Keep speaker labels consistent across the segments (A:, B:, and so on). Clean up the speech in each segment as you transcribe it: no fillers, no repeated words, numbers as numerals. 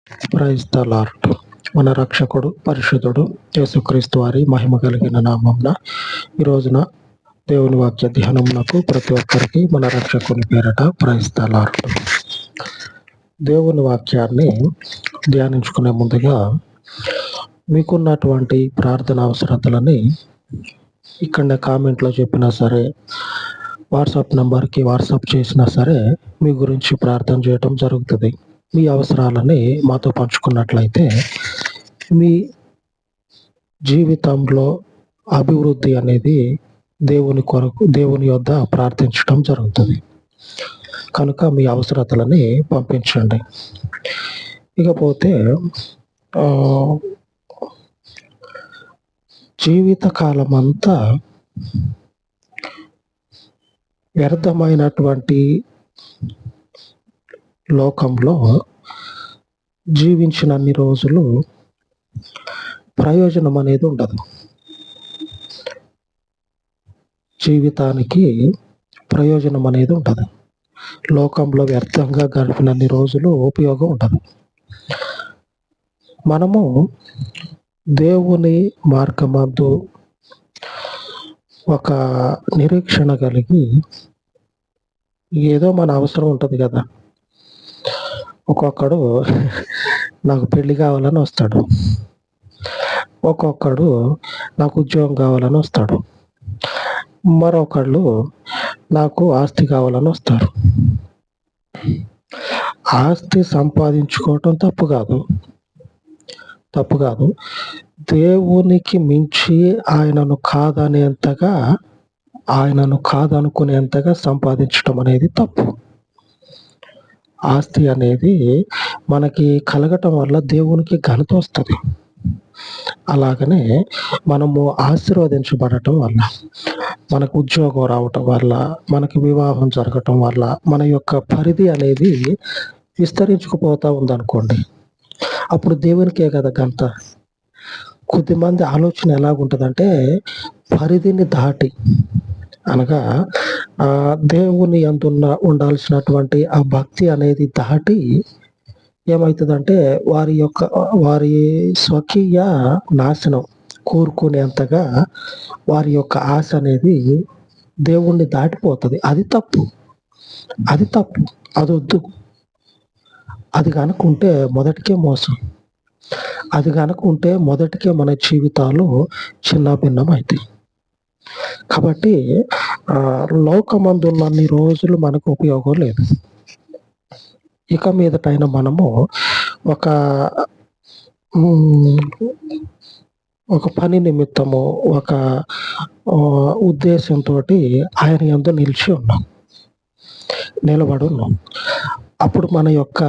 A: Praise the lord. మన రక్షకుడు పరిశుద్ధుడు యేసుక్రీస్తు వారి మహిమ కలిగిన నామంన ఈ రోజున దేవుని వాక్య ధ్యానమునకు ప్రతి ఒక్కరికి మన రక్షకుని పేరట ప్రైజ్ ద లార్డ్. దేవుని వాక్యాన్ని ధ్యానించుకునే ముందుగా మీకున్నటువంటి ప్రార్థన అవసరతలని ఇక్కడనే కామెంట్లో చెప్పినా సరే, వాట్సాప్ నంబర్కి వాట్సాప్ చేసినా సరే మీ గురించి ప్రార్థన చేయటం జరుగుతుంది. మీ అవసరాలని మాతో పంచుకున్నట్లయితే మీ జీవితంలో అభివృద్ధి అనేది దేవుని యొద్ద ప్రార్థించడం జరుగుతుంది. కనుక మీ అవసరతలని పంపించండి. ఇకపోతే జీవితకాలం అంతా వ్యర్థమైనటువంటి లోకంలో జీవించినన్ని రోజులు ప్రయోజనం అనేది ఉండదు. జీవితానికి ప్రయోజనం అనేది ఉండదు. లోకంలో వ్యర్థంగా గడిపినన్ని రోజులు ఉపయోగం ఉండదు. మనము దేవుని మార్గమందు ఒక నిరీక్షణ కలిగి ఏదో మన అవసరం ఉంటుంది కదా. ఒక్కొక్కడు నాకు పెళ్లి కావాలని వస్తాడు, ఒక్కొక్కడు నాకు ఉద్యోగం కావాలని వస్తాడు, మరొకళ్ళు నాకు ఆస్తి కావాలని వస్తారు. ఆస్తి సంపాదించుకోవటం తప్పు కాదు. దేవునికి మించి ఆయనను కాదనుకునేంతగా సంపాదించడం అనేది తప్పు. ఆస్తి అనేది మనకి కలగటం వల్ల దేవునికి ఘనత వస్తుంది. అలాగనే మనము ఆశీర్వదించబడటం వల్ల, మనకు ఉద్యోగం రావటం వల్ల, మనకి వివాహం జరగటం వల్ల మన యొక్క పరిధి అనేది విస్తరించుకుపోతూ ఉందనుకోండి, అప్పుడు దేవునికే కదా ఘనత. కొద్దిమంది ఆలోచన ఎలాగుంటుందంటే పరిధిని దాటి, అనగా దేవుని యందు ఉండాల్సినటువంటి ఆ భక్తి అనేది దాటి ఏమవుతుందంటే వారి స్వకీయ నాశనం కోరుకునేంతగా వారి యొక్క ఆశ అనేది దేవుణ్ణి దాటిపోతుంది. అది తప్పు, అది వద్దు. అది కనుకుంటే మొదటికే మోసం. అది కనుకుంటే మొదటికే మన జీవితాలు చిన్నాభిన్నం అవుతాయి. కాబట్టి లోకమందు ఉన్నన్ని రోజులు మనకు ఉపయోగం లేదు. ఇక మీదటైనా మనము ఒక పని నిమిత్తము, ఒక ఉద్దేశంతో ఆయన యందు నిలబడి ఉన్నాం. అప్పుడు మన యొక్క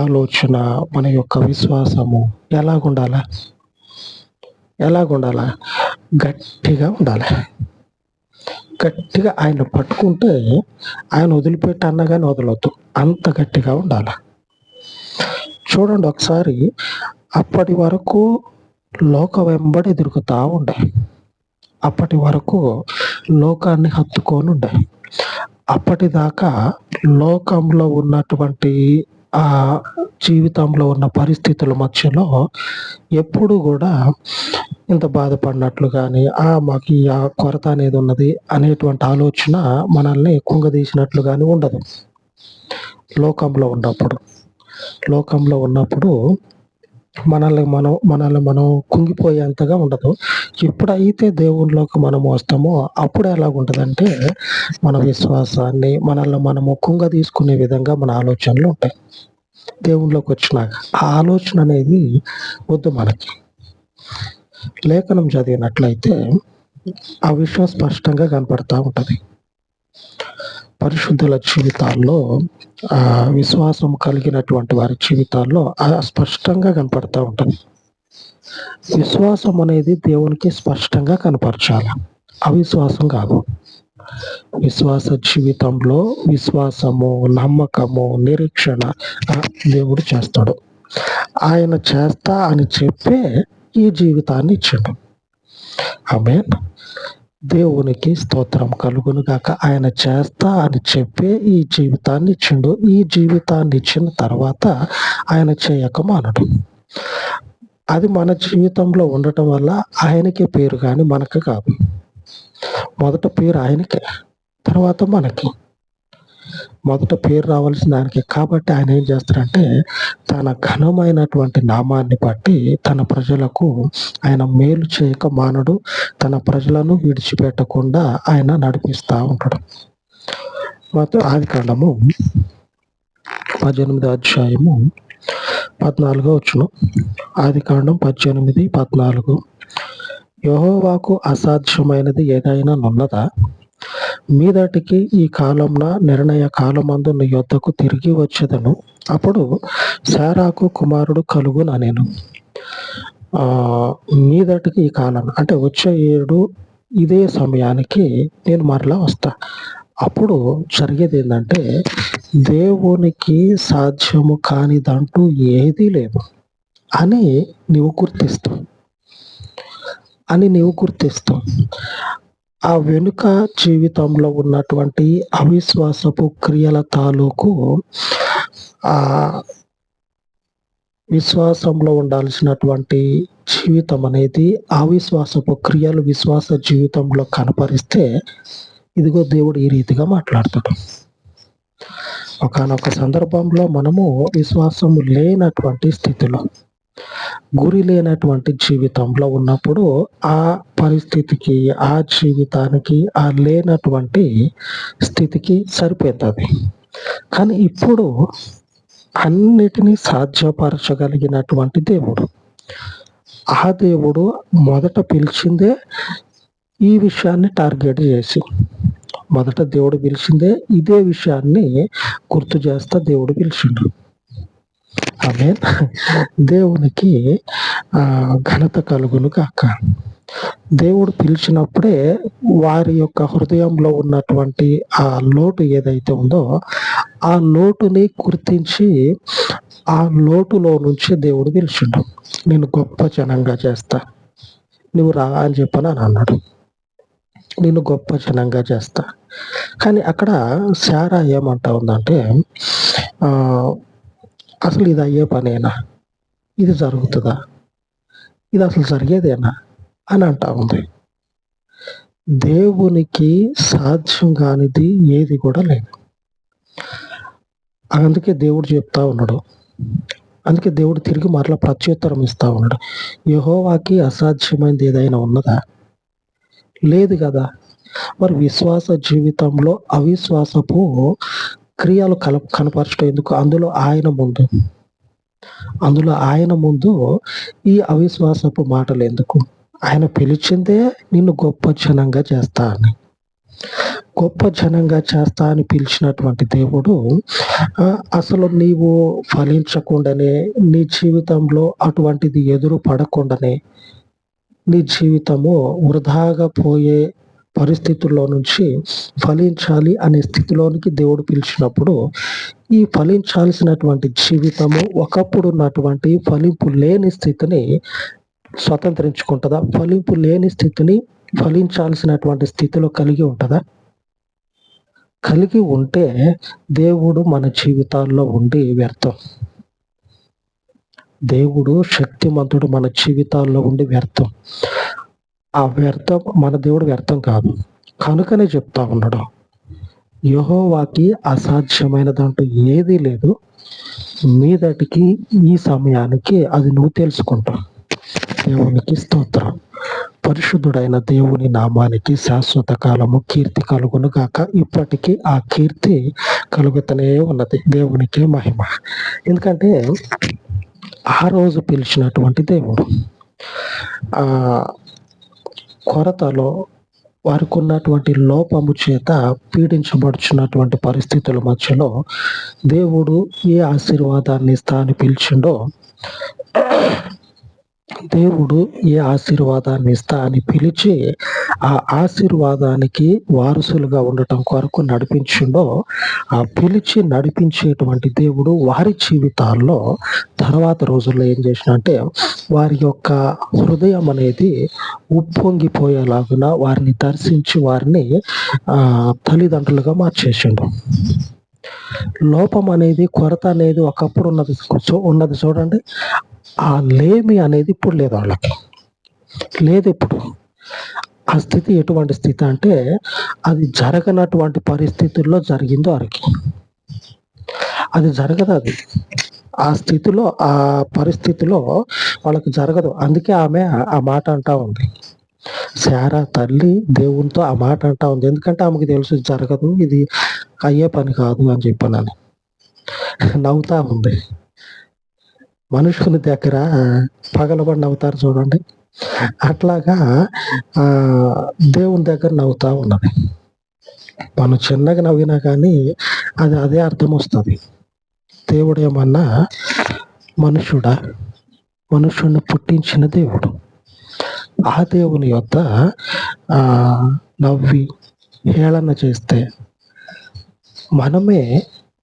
A: ఆలోచన, మన యొక్క విశ్వాసము ఎలాగుండాలా? గట్టిగా ఉండాలి. గట్టిగా ఆయన పట్టుకుంటే ఆయన వదిలిపెట్టి అన్నగానే వదలొద్దు, అంత గట్టిగా ఉండాలి. చూడండి, ఒకసారి అప్పటి వరకు లోక వెంబడి తిరుగుతూ ఉండే, అప్పటి వరకు లోకాన్ని హత్తుకొని ఉండే, అప్పటిదాకా లోకంలో ఉన్నటువంటి ఆ జీవితంలో ఉన్న పరిస్థితుల మధ్యలో ఎప్పుడు కూడా ఇంత బాధపడినట్లు కానీ, మాకు ఆ కొరత అనేది ఉన్నది అనేటువంటి ఆలోచన మనల్ని కుంగదీసినట్లు కానీ ఉండదు. లోకంలో ఉన్నప్పుడు మనల్ని మనం కుంగిపోయేంతగా ఉండదు. ఎప్పుడైతే దేవునిలోకి మనము వస్తామో అప్పుడు ఎలాగుంటుందంటే మన విశ్వాసాన్ని మనము కుంగ తీసుకునే విధంగా మన ఆలోచనలు ఉంటాయి. దేవునిలోకి వచ్చినాక ఆ ఆలోచన అనేది వద్దు మనకి. లేఖనం చదివినట్లయితే ఆ విషయం స్పష్టంగా కనపడతా ఉంటుంది. పరిశుద్ధుల జీవితాల్లో, విశ్వాసం కలిగినటువంటి వారి జీవితాల్లో స్పష్టంగా కనపడతా ఉంటుంది. విశ్వాసం అనేది దేవునికి స్పష్టంగా కనపరచాలి, అవిశ్వాసం కాదు. విశ్వాస జీవితంలో విశ్వాసము, నమ్మకము, నిరీక్షణ దేవుడు చేస్తాడు. ఆయన చేస్తా అని చెప్పే ఈ జీవితాన్ని ఇచ్చాడు. ఆమేన్. దేవునికి స్తోత్రం కలుగును గాక. ఆయన చేస్తా అని చెప్పే ఈ జీవితాన్ని ఇచ్చిండు. ఈ జీవితాన్ని ఇచ్చిన తర్వాత ఆయన చేయక మానడు. అది మన జీవితంలో ఉండటం వల్ల ఆయనకే పేరు గాని మనకు కాదు. మొదట పేరు ఆయనకే, తర్వాత మనకి. మొదట పేరు రావాల్సింది ఆయనకే. కాబట్టి ఆయన ఏం చేస్తాడంటే తన ఘనమైనటువంటి నామాన్ని బట్టి తన ప్రజలకు ఆయన మేలు చేయక మానడు. తన ప్రజలను విడిచిపెట్టకుండా ఆయన నడిపిస్తా ఉంటాడు. ఆదికాండము 18వ అధ్యాయము 14వ వచనం. ఆదికాండం 18:14. యెహోవాకు అసాధ్యమైనది ఏదైనా నున్నదా? మీదటికి ఈ కాలంన నిర్ణయ కాలమందు నీ యొద్దకు తిరిగి వచ్చేదను. అప్పుడు శారాకు కుమారుడు కలుగుననెను. మీదటికి ఈ కాలం అంటే వచ్చే ఏడు ఇదే సమయానికి నేను మరలా వస్తా. అప్పుడు జరిగేది ఏంటంటే దేవునికి సాధ్యము కానిదంటూ ఏదీ లేదు అని నీవు గుర్తిస్తావు. ఆ వెనుక జీవితంలో ఉన్నటువంటి అవిశ్వాసపు క్రియల తాలూకు ఆ విశ్వాసంలో ఉండాల్సినటువంటి జీవితం అనేది అవిశ్వాసపు క్రియలు విశ్వాస జీవితంలో కనపరిస్తే ఇదిగో దేవుడు ఈ రీతిగా మాట్లాడతాడు. ఒకానొక సందర్భంలో మనము విశ్వాసము లేనటువంటి స్థితిలో, గురి లేనటువంటి జీవితంలో ఉన్నప్పుడు ఆ పరిస్థితికి, ఆ జీవితానికి, ఆ లేనటువంటి స్థితికి సరిపోతుంది. కానీ ఇప్పుడు అన్నిటినీ సాధ్యపరచగలిగినటువంటి దేవుడు. ఆ దేవుడు మొదట పిలిచిందే ఈ విషయాన్ని టార్గెట్ చేసి, మొదట దేవుడు పిలిచిందే ఇదే విషయాన్ని గుర్తు చేస్తా దేవుడు పిలిచిండు. ఆమేన్. దేవునికి ఘనత కలుగును గాక. దేవుడు పిలిచినప్పుడే వారి యొక్క హృదయంలో ఉన్నటువంటి ఆ లోటు ఏదైతే ఉందో ఆ లోటుని గుర్తించి ఆ లోటులో నుంచి దేవుడు పిలిచిండు. నేను గొప్ప జనంగా చేస్తా, నువ్వు రా అని చెప్పని అన్నాడు. నేను గొప్ప జనంగా చేస్తా. కానీ అక్కడ శారా ఏమంటా ఉందంటే అసలు ఇది అయ్యే పనేనా? ఇది జరుగుతుందా? ఇది అసలు జరిగేదేనా అని అంటా ఉంది. దేవునికి సాధ్యం కానిది ఏది కూడా లేదు. అందుకే దేవుడు చెప్తా ఉన్నాడు. అందుకే దేవుడు తిరిగి మరలా ప్రత్యుత్తరం ఇస్తా ఉన్నాడు. యెహోవాకి అసాధ్యమైనది ఏదైనా ఉన్నదా? లేదు కదా. మరి విశ్వాస జీవితంలో అవిశ్వాసపు క్రియలు కనపరచడం ఎందుకు? అందులో ఆయన ముందు ఈ అవిశ్వాసపు మాటలు ఎందుకు? ఆయన పిలిచిందే నిన్ను గొప్ప జనంగా చేస్తా అని. గొప్ప జనంగా చేస్తా అని పిలిచినటువంటి దేవుడు అసలు నీవు ఫలించకుండానే, నీ జీవితంలో అటువంటిది ఎదురు పడకుండానే, నీ జీవితము వృధాగా పోయే పరిస్థితుల్లో నుంచి ఫలించాలి అనే స్థితిలోనికి దేవుడు పిలిచినప్పుడు ఈ ఫలించాల్సినటువంటి జీవితము ఒకప్పుడు ఉన్నటువంటి ఫలింపు లేని స్థితిని స్వతంత్రించుకుంటుందా? ఫలింపు లేని స్థితిని ఫలించాల్సినటువంటి స్థితిలో కలిగి ఉంటుందా? కలిగి ఉంటే దేవుడు మన జీవితాల్లో ఉండి వ్యర్థం. దేవుడు శక్తిమంతుడు మన జీవితాల్లో ఉండి వ్యర్థం. ఆ వ్యర్థం మన దేవుడు వ్యర్థం కాదు. కనుకనే చెప్తా ఉన్నాడు, యెహోవాకి అసాధ్యమైనదంటూ ఏదీ లేదు. మీదటికి ఈ సమయానికి అది నువ్వు తెలుసుకుంటావు. దేవునికి స్తోత్రం. పరిశుద్ధుడైన దేవుని నామానికి శాశ్వత కాలము కీర్తి కలుగును గాక. ఇప్పటికీ ఆ కీర్తి కలుగుతూనే ఉన్నది. దేవునికి మహిమ. ఎందుకంటే ఆ రోజు పిలిచినటువంటి దేవుడు కొరతలో వారికి ఉన్నటువంటి లోపము చేత పీడించబడుచున్నటువంటి పరిస్థితుల మధ్యలో దేవుడు ఏ ఆశీర్వాదాన్ని ఇస్తా అని పిలిచిండో దేవుడు ఏ ఆశీర్వాదాన్ని ఇస్తా అని పిలిచి ఆ ఆశీర్వాదానికి వారసులుగా ఉండటం కొరకు నడిపించిండో, ఆ పిలిచి నడిపించేటువంటి దేవుడు వారి జీవితాల్లో తర్వాత రోజుల్లో ఏం చేసినంటే వారి యొక్క హృదయం అనేది ఉప్పొంగిపోయేలాగున వారిని దర్శించి వారిని తల్లిదండ్రులుగా మార్చేసిండు. లోపం అనేది, కొరత అనేది ఒకప్పుడు ఉన్నది చూడండి. ఆ లేమి అనేది ఇప్పుడు లేదు వాళ్ళకి. లేదు ఇప్పుడు. ఆ స్థితి ఎటువంటి స్థితి అంటే అది జరగనటువంటి పరిస్థితుల్లో జరిగిందో వారికి. అది జరగదు. అది ఆ స్థితిలో, ఆ పరిస్థితిలో వాళ్ళకి జరగదు. అందుకే ఆమె ఆ మాట అంటా ఉంది. శారా తల్లి దేవునితో ఆ మాట అంటా ఉంది. ఎందుకంటే ఆమెకు తెలుసు జరగదు, ఇది అయ్యే పని కాదు అని చెప్పానని. నవ్వుతా ఉంది. మనుషుని దగ్గర పగలబడి నవ్వుతారు చూడండి, అట్లాగా దేవుని దగ్గర నవ్వుతా ఉన్నది. మనం చిన్నగా నవ్వినా కానీ అది అదే అర్థం వస్తుంది. దేవుడు ఏమన్నా మనుషుడా? మనుషుడిని పుట్టించిన దేవుడు. ఆ దేవుని యొద్ద నవ్వి హేళన చేస్తే మనమే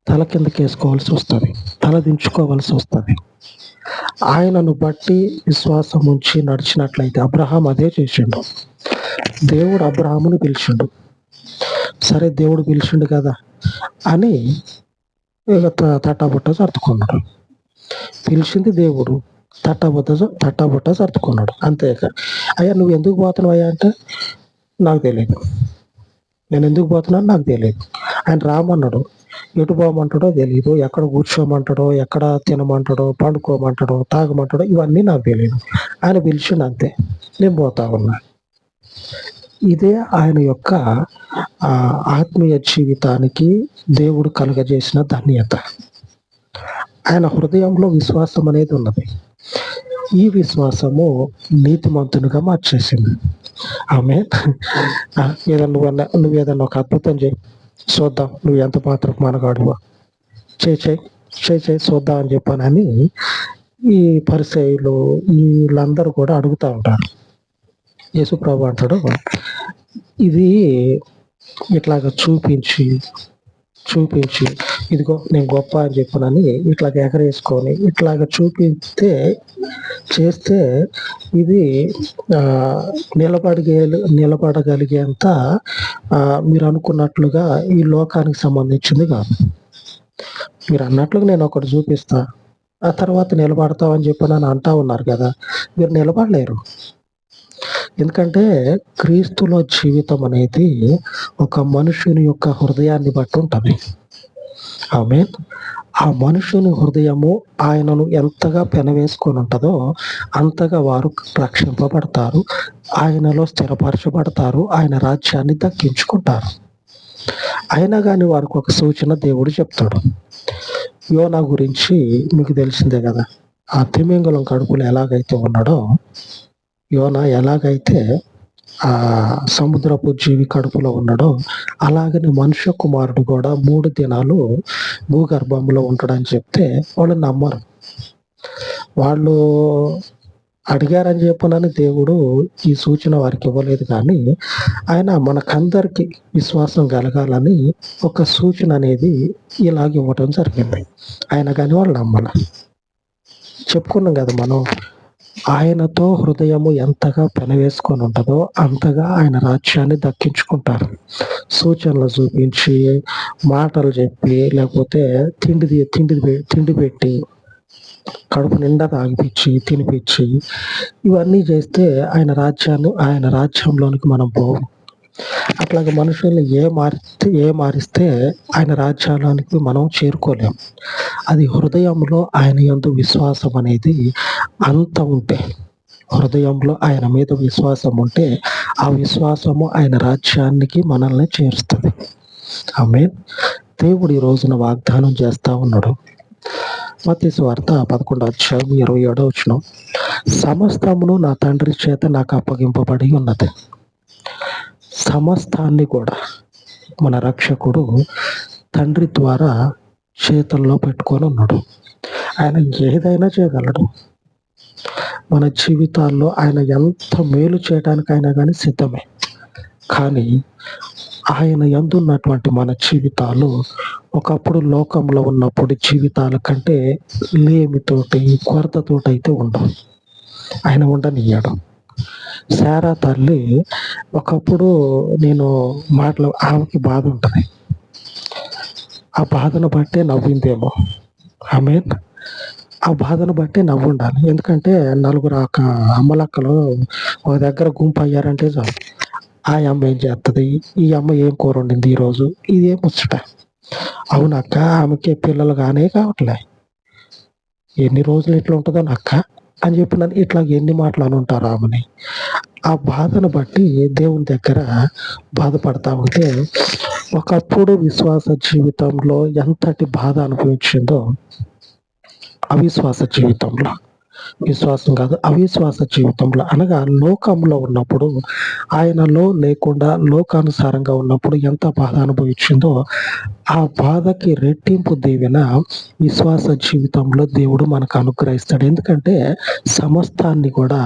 A: తల కిందకేసుకోవాల్సి వస్తుంది, తల దించుకోవాల్సి వస్తుంది. ఆయనను బట్టి విశ్వాసం ఉంచి నడిచినట్లయితే, అబ్రహాం అదే చేసిండు. దేవుడు అబ్రహాముని పిలిచిండు. సరే దేవుడు పిలిచిండు కదా అని తట్టాబుట్ట సర్దుకున్నాడు. పిలిచింది దేవుడు, తట్టాబుట్ట సర్దుకున్నాడు. అంతేక అయ్యా నువ్వు ఎందుకు పోతున్నావు అయ్యా అంటే నాకు తెలియదు, నేను ఎందుకు పోతున్నాను నాకు తెలియదు. ఆయన రామన్నాడు, ఎటు పోమంటాడో తెలియదు, ఎక్కడ కూర్చోమంటాడో, ఎక్కడ తినమంటాడో, పండుకోమంటాడో, తాగమంటాడో ఇవన్నీ నాకు తెలియదు. ఆయన పిలిచిండు అంతే, నేను పోతా ఉన్నా. ఇదే ఆయన యొక్క ఆత్మీయ జీవితానికి దేవుడు కలుగజేసిన ధన్యత. ఆయన హృదయంలో విశ్వాసం అనేది ఉన్నది. ఈ విశ్వాసము నీతిమంతునిగా మార్చేసింది. ఆమె నువ్వు ఏదన్నా ఒక అద్భుతం చేయి చూద్దాం, నువ్వు ఎంత మాత్రం మనగాడువా, చేయి చూద్దాం అని చెప్పానని ఈ పరిసయ్యులు వీళ్ళందరూ కూడా అడుగుతూ ఉంటారు. యేసుప్రభు అంటాడు, ఇది ఇట్లాగ చూపించి ఇదిగో నేను గొప్ప అని చెప్పనని ఇట్లాగ ఎగరేసుకొని ఇట్లాగ చేస్తే ఇది నిలబడగలిగేంత మీరు అనుకున్నట్లుగా ఈ లోకానికి సంబంధించింది కాదు. మీరు అన్నట్లుగా నేను ఒకటి చూపిస్తా, ఆ తర్వాత నిలబడతామని చెప్పనని అంటా ఉన్నారు కదా, మీరు నిలబడలేరు. ఎందుకంటే క్రీస్తులో జీవితం అనేది ఒక మనుషుని యొక్క హృదయాన్ని బట్టి ఉంటుంది. ఆమేన్. ఆ మనుషుని హృదయము ఆయనను ఎంతగా పెనవేసుకొని ఉంటుందో అంతగా వారు రక్షింపబడతారు, ఆయనలో స్థిరపరచబడతారు, ఆయన రాజ్యాన్ని దక్కించుకుంటారు. అయినా కానీ వారికి ఒక సూచన దేవుడు చెప్తాడు. యోనా గురించి మీకు తెలిసిందే కదా. ఆ తిమింగలం కడుపులో ఎలాగైతే ఉన్నాడో, యోనా ఎలాగైతే ఆ సముద్రపు జీవి కడుపులో ఉన్నాడో అలాగనే మనుష్య కుమారుడు కూడా 3 దినాలు భూగర్భంలో ఉంటాడని చెప్తే వాళ్ళు నమ్మరు. వాళ్ళు అడిగారని చెప్పనని దేవుడు ఈ సూచన వారికి ఇవ్వలేదు, కానీ ఆయన మనకందరికి విశ్వాసం కలగాలని ఒక సూచన అనేది ఇలాగ ఇవ్వటం జరిగింది. ఆయన కానీ వాళ్ళు నమ్మల. చెప్పుకున్నాం కదా మనం, ఆయనతో హృదయము ఎంతగా పెనవేసుకొని ఉంటుందో అంతగా ఆయన రాజ్యాన్ని దక్కించుకుంటారు. సూచనలు చూపించి, మాటలు చెప్పి, లేకపోతే తిండి పెట్టి, కడుపు నిండా తాగిపించి, తినిపించి, ఇవన్నీ చేస్తే ఆయన రాజ్యంలోనికి మనం పోము. అట్లాగే మనుషుల్ని ఏ మారిస్తే ఆయన రాజ్యానికి మనం చేరుకోలేం. అది హృదయంలో ఆయన యందు విశ్వాసం అనేది అంత ఉంటే, హృదయంలో ఆయన మీద విశ్వాసం ఉంటే ఆ విశ్వాసము ఆయన రాజ్యానికి మనల్ని చేరుస్తుంది. ఆమేన్. దేవుడు ఈ రోజున వాగ్దానం చేస్తా ఉన్నాడు. మత్తయి సువార్త 11:27 సమస్తమును నా తండ్రి చేత నాకు అప్పగింపబడి ఉన్నది. సమస్తాన్ని కూడా మన రక్షకుడు తండ్రి ద్వారా చేతుల్లో పెట్టుకొని ఉన్నాడు. ఆయన ఏదైనా చేయగలడు. మన జీవితాల్లో ఆయన ఎంత మేలు చేయడానికైనా కానీ సిద్ధమే. కానీ ఆయన యందున్నటువంటి మన జీవితాలు ఒకప్పుడు లోకంలో ఉన్నప్పుడు జీవితాల కంటే లేమితోటి, కొరతతోటి అయితే ఉండవు. ఆయన ఉండనియ్యాడు. శారా తల్లి ఒకప్పుడు నేను ఆమెకి బాధ ఉంటుంది. ఆ బాధను బట్టే నవ్విందేమో. ఆమేన్. ఆ బాధను బట్టే నవ్వుండాలి. ఎందుకంటే నలుగురు అమ్మలక్కలు ఒక దగ్గర గుంపు అయ్యారంటే చాలు. ఆ అమ్మ ఏం చేస్తుంది, ఈ అమ్మ ఏం కూర వండింది ఈరోజు, ఇదే ముచ్చట. అవునక్క, ఆమెకి పిల్లలు కానే కావట్లే, ఎన్ని రోజులు ఇట్లా ఉంటుందో అక్క అని చెప్పిన ఇట్లా ఎన్ని మాటలు అని ఉంటారు ఆమెని. ఆ బాధను బట్టి దేవుని దగ్గర బాధపడతా ఉంటే ఒకప్పుడు విశ్వాస జీవితంలో ఎంతటి బాధ అనుభవించిందో అవిశ్వాస జీవితంలో అనగా లోకంలో ఉన్నప్పుడు, ఆయనలో లేకుండా లోకానుసారంగా ఉన్నప్పుడు ఎంత బాధ అనుభవించిందో ఆ బాధకి రెట్టింపు దీవెన విశ్వాస జీవితంలో దేవుడు మనకు అనుగ్రహిస్తాడు. ఎందుకంటే సమస్తాన్ని కూడా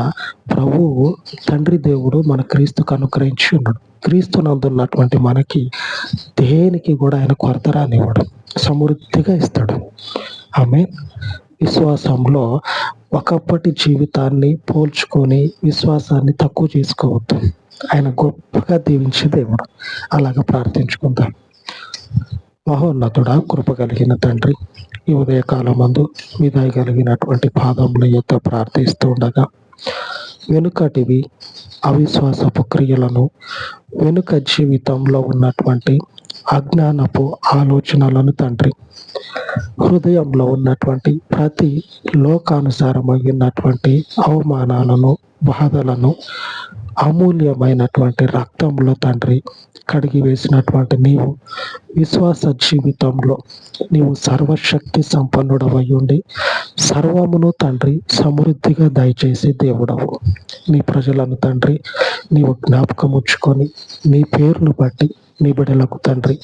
A: ప్రభువు తండ్రి దేవుడు మన క్రీస్తుకు అనుగ్రహించి ఉన్నాడు. క్రీస్తునందున్నటువంటి మనకి దేనికి కూడా ఆయన కొరత రానివ్వడు, సమృద్ధిగా ఇస్తాడు. ఆమేన్. విశ్వాసంలో ఒకప్పటి జీవితాన్ని పోల్చుకొని విశ్వాసాన్ని తక్కువ చేసుకోవద్దు. ఆయన గొప్పగా దీవించే దేవుడు. అలాగ ప్రార్థించుకుందాం. మహోన్నతుడా, కృప కలిగిన తండ్రి, ఈ ఉదయకాలమందు మీ దయ కలిగినటువంటి పాదముల యొద్ద ప్రార్థిస్తూ ఉండగా వెనుకటివి అవిశ్వాసపు క్రియలను, వెనుక జీవితంలో ఉన్నటువంటి అజ్ఞానపు ఆలోచనలను తండ్రి, హృదయంలో ఉన్నటువంటి ప్రతి లోకానుసారమైనటువంటి అవమానాలను, బాధలను అమూల్యమైనటువంటి రక్తంలో తండ్రి కడిగి వేసినటువంటి నీవు విశ్వాస జీవితంలో నీవు సర్వశక్తి సంపన్నుడవై ఉండి సర్వమును తండ్రి సమృద్ధిగా దయచేసి దేవుడవు. నీ ప్రజలను తండ్రి నీవు జ్ఞాపకం ఉంచుకొని నీ పేరును బట్టి నీ బిడ్డలకు తండ్రి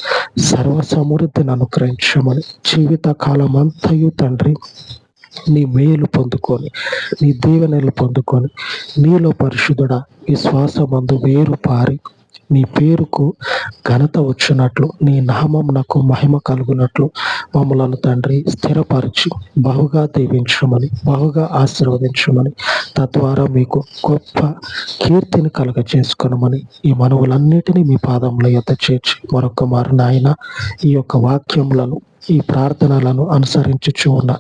A: సర్వ సమృద్ధిని అనుగ్రహించమని, జీవిత కాలం అంతయు తండ్రి నీ మేలు పొందుకొని, నీ దీవెనలు పొందుకొని, నీలో పరిశుద్ధుడా విశ్వాసమందు వేరు పారి నీ పేరుకు ఘనత వచ్చినట్లు, నీ నామమునకు మహిమ కలుగునట్లు మమ్మలను తండ్రి స్థిరపరిచి బహుగా దీవించమని, బహుగా ఆశీర్వదించమని, తద్వారా మీకు గొప్ప కీర్తిని కలుగ చేసుకొనమని ఈ మనవులన్నిటినీ మీ పాదముల యొద్ద చేర్చి మరొక మారు నాయన ఈ యొక్క వాక్యములను, ఈ ప్రార్థనలను అనుసరించుచు ఉన్న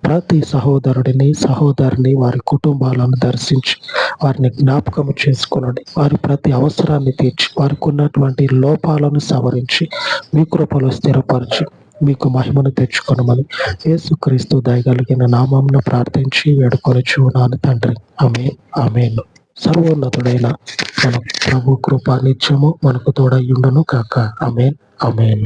A: ప్రతి సహోదరుని వారి కుటుంబాలను దర్శించి వారిని జ్ఞాపకము చేసుకునండి. వారి ప్రతి అవసరాన్ని తీర్చి వారికి ఉన్నటువంటి లోపాలను సవరించి మీ కృపలో స్థిరపరిచి మీకు మహిమను తెచ్చుకొనమని యేసుక్రీస్తు దయగలిగిన నామమున ప్రార్థించి వేడుకొనుచున్నాను తండ్రి. ఆమేన్. ఆమేన్. సర్వోన్నతుడైన మన ప్రభు కృప నిత్యము మనకు తోడై ఉండును కాక. ఆమేన్. ఆమేన్.